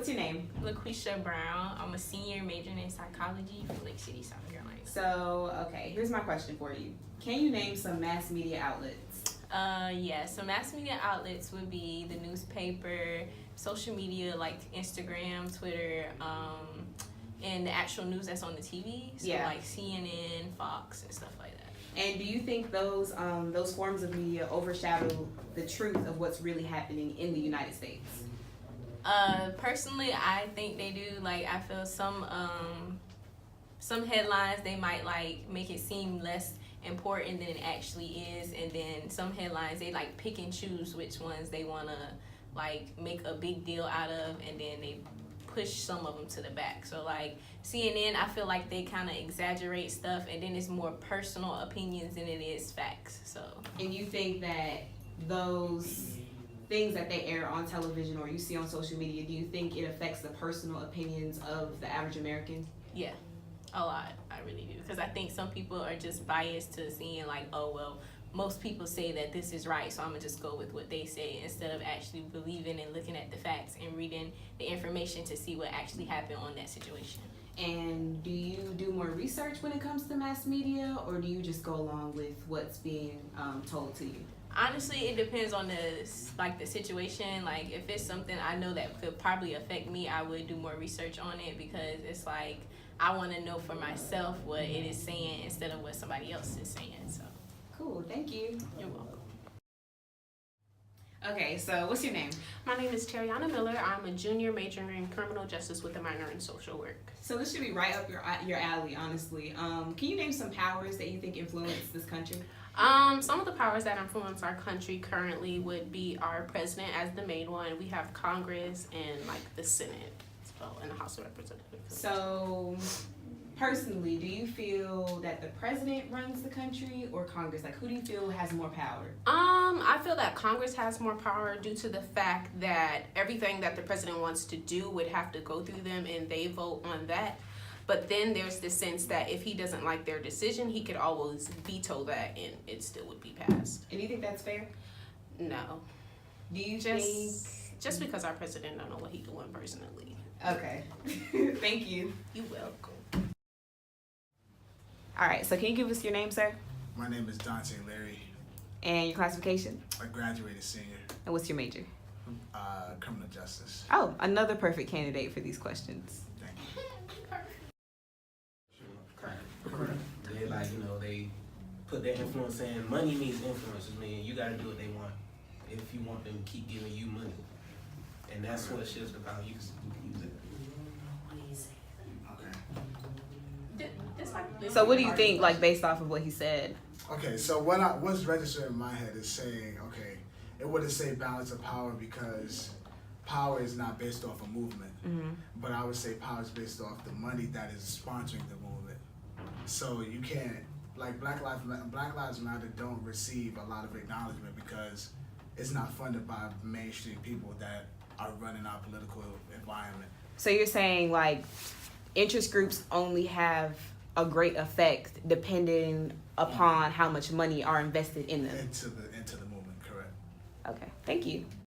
what's your name? LaQuisha Brown. I'm a senior majoring in psychology from Lake City, South Carolina. So, okay, here's my question for you. Can you name some mass media outlets? Yeah, so mass media outlets would be the newspaper, social media like Instagram, Twitter, and the actual news that's on the TV. So like CNN, Fox, and stuff like that. And do you think those forms of media overshadow the truth of what's really happening in the United States? Personally, I think they do. Like, I feel some headlines, they might like make it seem less important than it actually is, and then some headlines they like pick and choose which ones they want to like make a big deal out of, and then they push some of them to the back. So like CNN, I feel like they kind of exaggerate stuff, and then it's more personal opinions than it is facts. So, and you think that those things that they air on television or you see on social media, do you think it affects the personal opinions of the average American? Yeah, a lot. I really do, because I think some people are just biased to seeing like, oh well, most people say that this is right, so I'm gonna just go with what they say, instead of actually believing and looking at the facts and reading the information to see what actually happened on that situation. And do you do more research when it comes to mass media, or do you just go along with what's being told to you? Honestly, it depends on the situation. Like, if it's something I know that could probably affect me, I would do more research on it, because it's like I want to know for myself what it is saying instead of what somebody else is saying. So cool, thank you. You're welcome. Okay, so what's your name? My name is Terriana Miller. I'm a junior majoring in criminal justice with a minor in social work. So this should be right up your alley, honestly. Can you name some powers that you think influence this country? Some of the powers that influence our country currently would be our president as the main one. We have Congress and like the Senate as well, and the House of Representatives. So personally, do you feel that the president runs the country or Congress? Like, who do you feel has more power? I feel that Congress has more power due to the fact that everything that the president wants to do would have to go through them, and they vote on that. But then there's the sense that if he doesn't like their decision, he could always veto that and it still would be passed. And you think that's fair? No. Do you just because our president don't know what he's doing personally. Okay. Thank you. You're welcome. All right, so can you give us your name, sir? My name is Dante Larry. And your classification? I graduated senior. And what's your major? Criminal justice. Oh, another perfect candidate for these questions. Thank you. They they put their influence in. Money means influence. I mean, you gotta do what they want if you want them to keep giving you money. And that's what shifts about. You can use it. Okay. So what do you think, like, based off of what he said? Okay, so what's registered in my head is saying, okay, it wouldn't say balance of power because power is not based off a movement. Mm-hmm. But I would say power is based off the money that is sponsoring the movement. So you can't, like Black Lives Matter don't receive a lot of acknowledgement because it's not funded by mainstream people that are running our political environment. So you're saying, like, interest groups only have a great effect depending upon how much money are invested in them? Into the movement, correct. Okay, thank you.